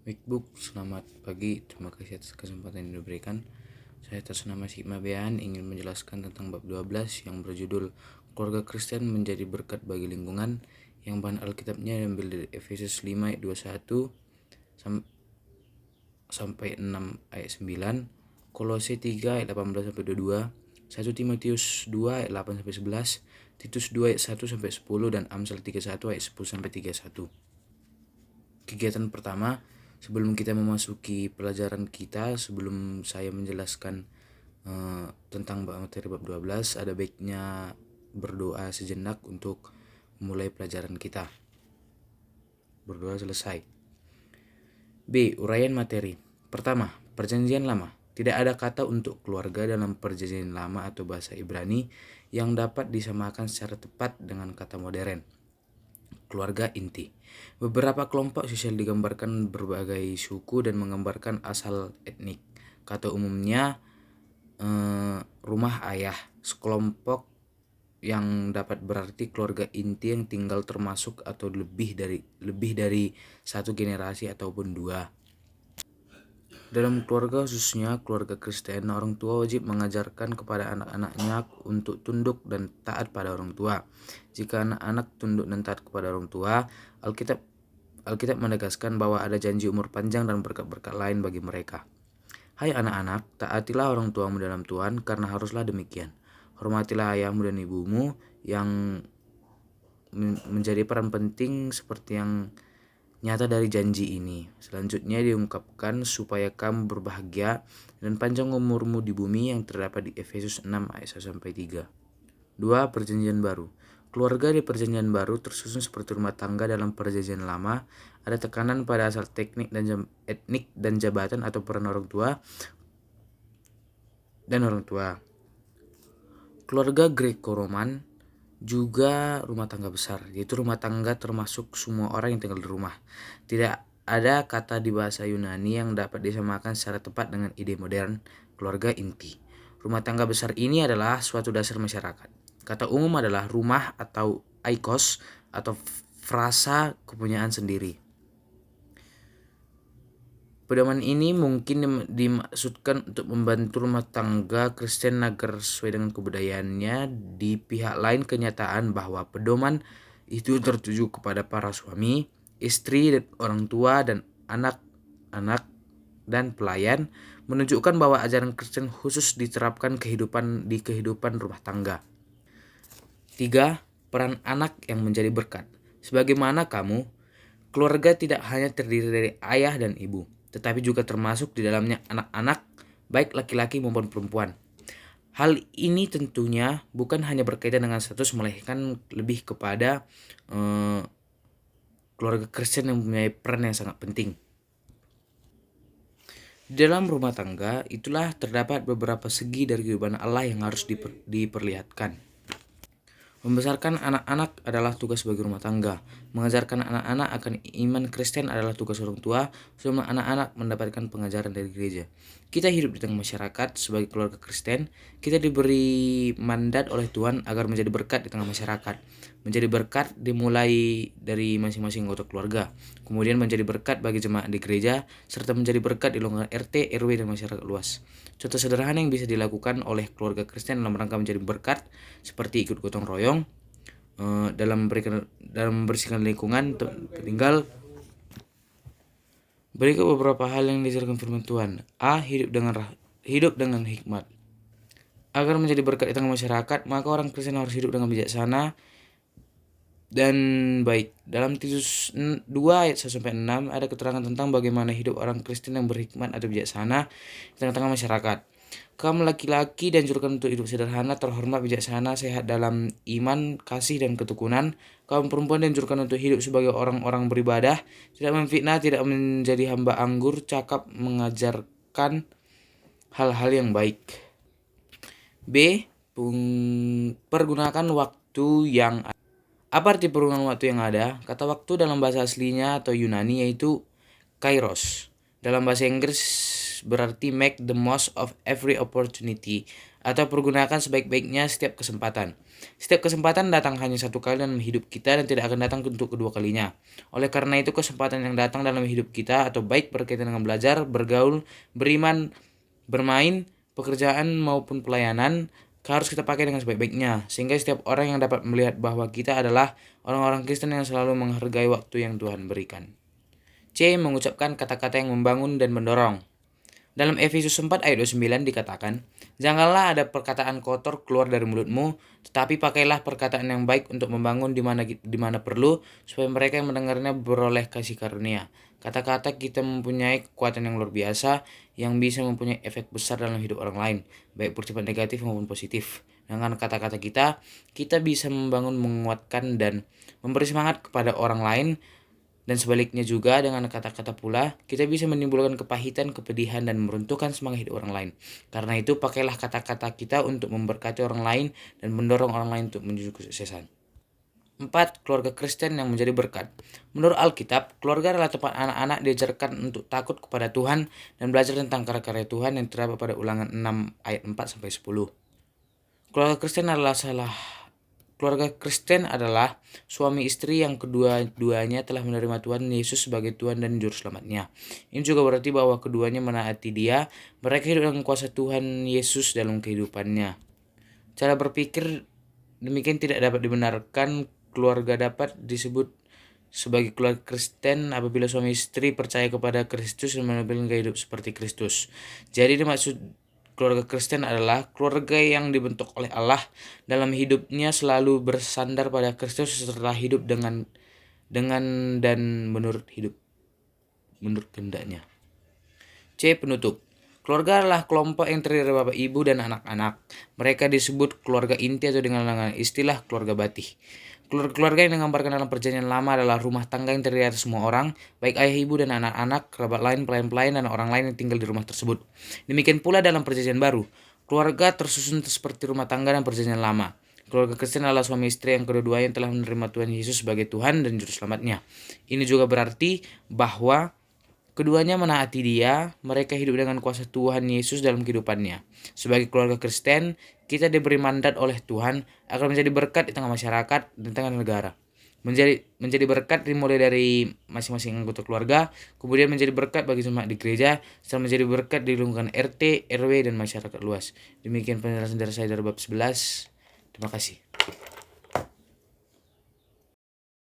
Baik, selamat pagi. Terima kasih atas kesempatan yang diberikan. Saya atas nama Sigma Bean ingin menjelaskan tentang bab 12 yang berjudul Keluarga Kristen menjadi berkat bagi lingkungan, yang bahan Alkitabnya diambil dari Efesus 5 ayat 21 sampai 6 ayat 9, Kolose 3 ayat 18 sampai 22, 1 Timotius 2 ayat 8 sampai 11, Titus 2 ayat 1 sampai 10 dan Amsal 31 ayat 10 sampai 31. Kegiatan pertama, sebelum kita memasuki pelajaran kita, sebelum saya menjelaskan tentang materi bab 12, ada baiknya berdoa sejenak untuk memulai pelajaran kita. Berdoa selesai. B. Uraian materi. Pertama, Perjanjian Lama. Tidak ada kata untuk keluarga dalam Perjanjian Lama atau bahasa Ibrani yang dapat disamakan secara tepat dengan kata modern. Keluarga inti. Beberapa kelompok sosial digambarkan berbagai suku dan menggambarkan asal etnik. Kata umumnya rumah ayah. Sekelompok yang dapat berarti keluarga inti yang tinggal termasuk atau lebih dari satu generasi ataupun dua. Dalam keluarga, khususnya keluarga Kristen, orang tua wajib mengajarkan kepada anak-anaknya untuk tunduk dan taat pada orang tua. Jika anak-anak tunduk dan taat kepada orang tua, Alkitab menegaskan bahwa ada janji umur panjang dan berkat-berkat lain bagi mereka. Hai anak-anak, taatilah orang tuamu dalam Tuhan, karena haruslah demikian. Hormatilah ayahmu dan ibumu, yang menjadi peran penting seperti yang nyata dari janji ini. Selanjutnya diungkapkan supaya kamu berbahagia dan panjang umurmu di bumi, yang terdapat di Efesus 6 ayat 1-3. 2. Perjanjian Baru. Keluarga di Perjanjian Baru tersusun seperti rumah tangga dalam Perjanjian Lama. Ada tekanan pada asal etnik dan jabatan atau peran orang tua dan orang tua. Keluarga Greco-Roman juga rumah tangga besar, yaitu rumah tangga termasuk semua orang yang tinggal di rumah. Tidak ada kata di bahasa Yunani yang dapat disamakan secara tepat dengan ide modern keluarga inti. Rumah tangga besar ini adalah suatu dasar masyarakat. Kata umum adalah rumah atau oikos atau frasa kepunyaan sendiri. Pedoman ini mungkin dimaksudkan untuk membantu rumah tangga Kristen agar sesuai dengan kebudayaannya. Di pihak lain, kenyataan bahwa pedoman itu tertuju kepada para suami, istri, orang tua, dan anak-anak dan pelayan menunjukkan bahwa ajaran Kristen khusus diterapkan di kehidupan rumah tangga. 3. Peran anak yang menjadi berkat. Sebagaimana kamu, keluarga tidak hanya terdiri dari ayah dan ibu, tetapi juga termasuk di dalamnya anak-anak, baik laki-laki maupun perempuan. Hal ini tentunya bukan hanya berkaitan dengan status, melainkan lebih kepada keluarga Kristen yang mempunyai peran yang sangat penting. Di dalam rumah tangga, itulah terdapat beberapa segi dari kehidupan Allah yang harus diperlihatkan. Membesarkan anak-anak adalah tugas bagi rumah tangga. Mengajarkan anak-anak akan iman Kristen adalah tugas orang tua, sebelum anak-anak mendapatkan pengajaran dari gereja. Kita hidup di tengah masyarakat sebagai keluarga Kristen. Kita diberi mandat oleh Tuhan agar menjadi berkat di tengah masyarakat. Menjadi berkat dimulai dari masing-masing anggota keluarga, kemudian menjadi berkat bagi jemaat di gereja, serta menjadi berkat di lingkungan RT, RW, dan masyarakat luas. Contoh sederhana yang bisa dilakukan oleh keluarga Kristen dalam rangka menjadi berkat seperti ikut gotong royong dalam membersihkan lingkungan tinggal. Berikut beberapa hal yang diajarkan firman Tuhan. A. Hidup dengan hikmat. Agar menjadi berkat di tengah masyarakat, maka orang Kristen harus hidup dengan bijaksana dan baik. Dalam Titus 2 ayat 1-6 ada keterangan tentang bagaimana hidup orang Kristen yang berhikmat atau bijaksana di tengah-tengah masyarakat. Kaum laki-laki dianjurkan untuk hidup sederhana, terhormat, bijaksana, sehat dalam iman, kasih, dan ketukunan. Kaum perempuan dianjurkan untuk hidup sebagai orang-orang beribadah, tidak memfitnah, tidak menjadi hamba anggur, cakap, mengajarkan hal-hal yang baik. B. Pergunakan waktu yang ada. Apa arti pergunakan waktu yang ada? Kata waktu dalam bahasa aslinya atau Yunani yaitu kairos. Dalam bahasa Inggris berarti make the most of every opportunity atau pergunakan sebaik-baiknya setiap kesempatan. Setiap kesempatan datang hanya satu kali dalam hidup kita dan tidak akan datang untuk kedua kalinya. Oleh karena itu, kesempatan yang datang dalam hidup kita, atau baik berkaitan dengan belajar, bergaul, beriman, bermain, pekerjaan maupun pelayanan, harus kita pakai dengan sebaik-baiknya, sehingga setiap orang yang dapat melihat bahwa kita adalah orang-orang Kristen yang selalu menghargai waktu yang Tuhan berikan. C. Mengucapkan kata-kata yang membangun dan mendorong. Dalam Efesus 4 ayat 29 dikatakan, "Janganlah ada perkataan kotor keluar dari mulutmu, tetapi pakailah perkataan yang baik untuk membangun di mana perlu, supaya mereka yang mendengarnya beroleh kasih karunia." Kata-kata kita mempunyai kekuatan yang luar biasa yang bisa mempunyai efek besar dalam hidup orang lain, baik bersifat negatif maupun positif. Dengan kata-kata kita bisa membangun, menguatkan, dan memberi semangat kepada orang lain. Dan sebaliknya juga, dengan kata-kata pula, kita bisa menimbulkan kepahitan, kepedihan, dan meruntuhkan semangat hidup orang lain. Karena itu, pakailah kata-kata kita untuk memberkati orang lain dan mendorong orang lain untuk menuju kesuksesan. 4. Keluarga Kristen yang menjadi berkat. Menurut Alkitab, keluarga adalah tempat anak-anak diajarkan untuk takut kepada Tuhan dan belajar tentang karya-karya Tuhan yang terdapat pada Ulangan 6 ayat 4-10. Keluarga Kristen adalah suami istri yang kedua-duanya telah menerima Tuhan Yesus sebagai Tuhan dan Juru Selamatnya. Ini juga berarti bahwa keduanya menaati Dia, mereka hidup dengan kuasa Tuhan Yesus dalam kehidupannya. Cara berpikir demikian tidak dapat dibenarkan. Keluarga dapat disebut sebagai keluarga Kristen apabila suami istri percaya kepada Kristus dan menampilkan gaya hidup seperti Kristus. Jadi dimaksud keluarga Kristen adalah keluarga yang dibentuk oleh Allah dalam hidupnya, selalu bersandar pada Kristus serta hidup dengan dan menurut kehendaknya. C. Penutup. Keluarga adalah kelompok yang terdiri dari bapak, ibu, dan anak-anak. Mereka disebut keluarga inti atau dengan istilah keluarga batih. Keluarga yang digambarkan dalam Perjanjian Lama adalah rumah tangga yang terdiri dari semua orang, baik ayah, ibu, dan anak-anak, kerabat lain, pelayan-pelayan, dan orang lain yang tinggal di rumah tersebut. Demikian pula dalam Perjanjian Baru. Keluarga tersusun seperti rumah tangga dan Perjanjian Lama. Keluarga Kristen adalah suami istri yang kedua-duanya telah menerima Tuhan Yesus sebagai Tuhan dan Juru Selamatnya. Ini juga berarti bahwa keduanya menaati Dia, mereka hidup dengan kuasa Tuhan Yesus dalam kehidupannya. Sebagai keluarga Kristen, kita diberi mandat oleh Tuhan agar menjadi berkat di tengah masyarakat dan tengah negara. Menjadi berkat dimulai dari masing-masing anggota keluarga, kemudian menjadi berkat bagi jemaat di gereja, serta menjadi berkat di lingkungan RT, RW, dan masyarakat luas. Demikian penjelasan dari saya dari bab 11. Terima kasih.